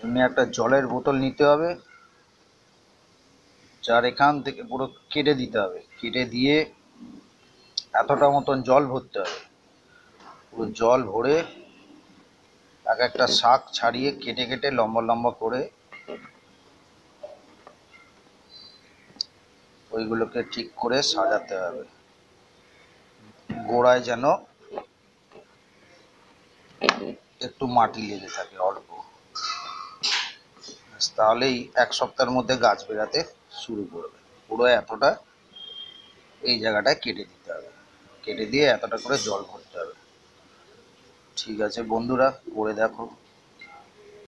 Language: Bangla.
এমনি একটা জলের বোতল নিতে হবে, যার এখান থেকে পুরো কেটে দিতে হবে, কেটে দিয়ে এতটা মতন জল ভরতে হবে। পুরো জল ভরে এক একটা শাক ছাড়িয়ে কেটে কেটে লম্বা লম্বা করে ওইগুলোকে ঠিক করে সাজাতে হবে, গোড়ায় যেন একটু মাটি লেগে থাকে অল্প। তাহলেই এক সপ্তাহের মধ্যে গাছ বেরাতে শুরু করবে। পুরো এতটা এই জায়গাটায় কেটে দিতে হবে, কেটে দিয়ে এতটা করে জল ভরতে হবে। ঠিক আছে বন্ধুরা, করে দেখো।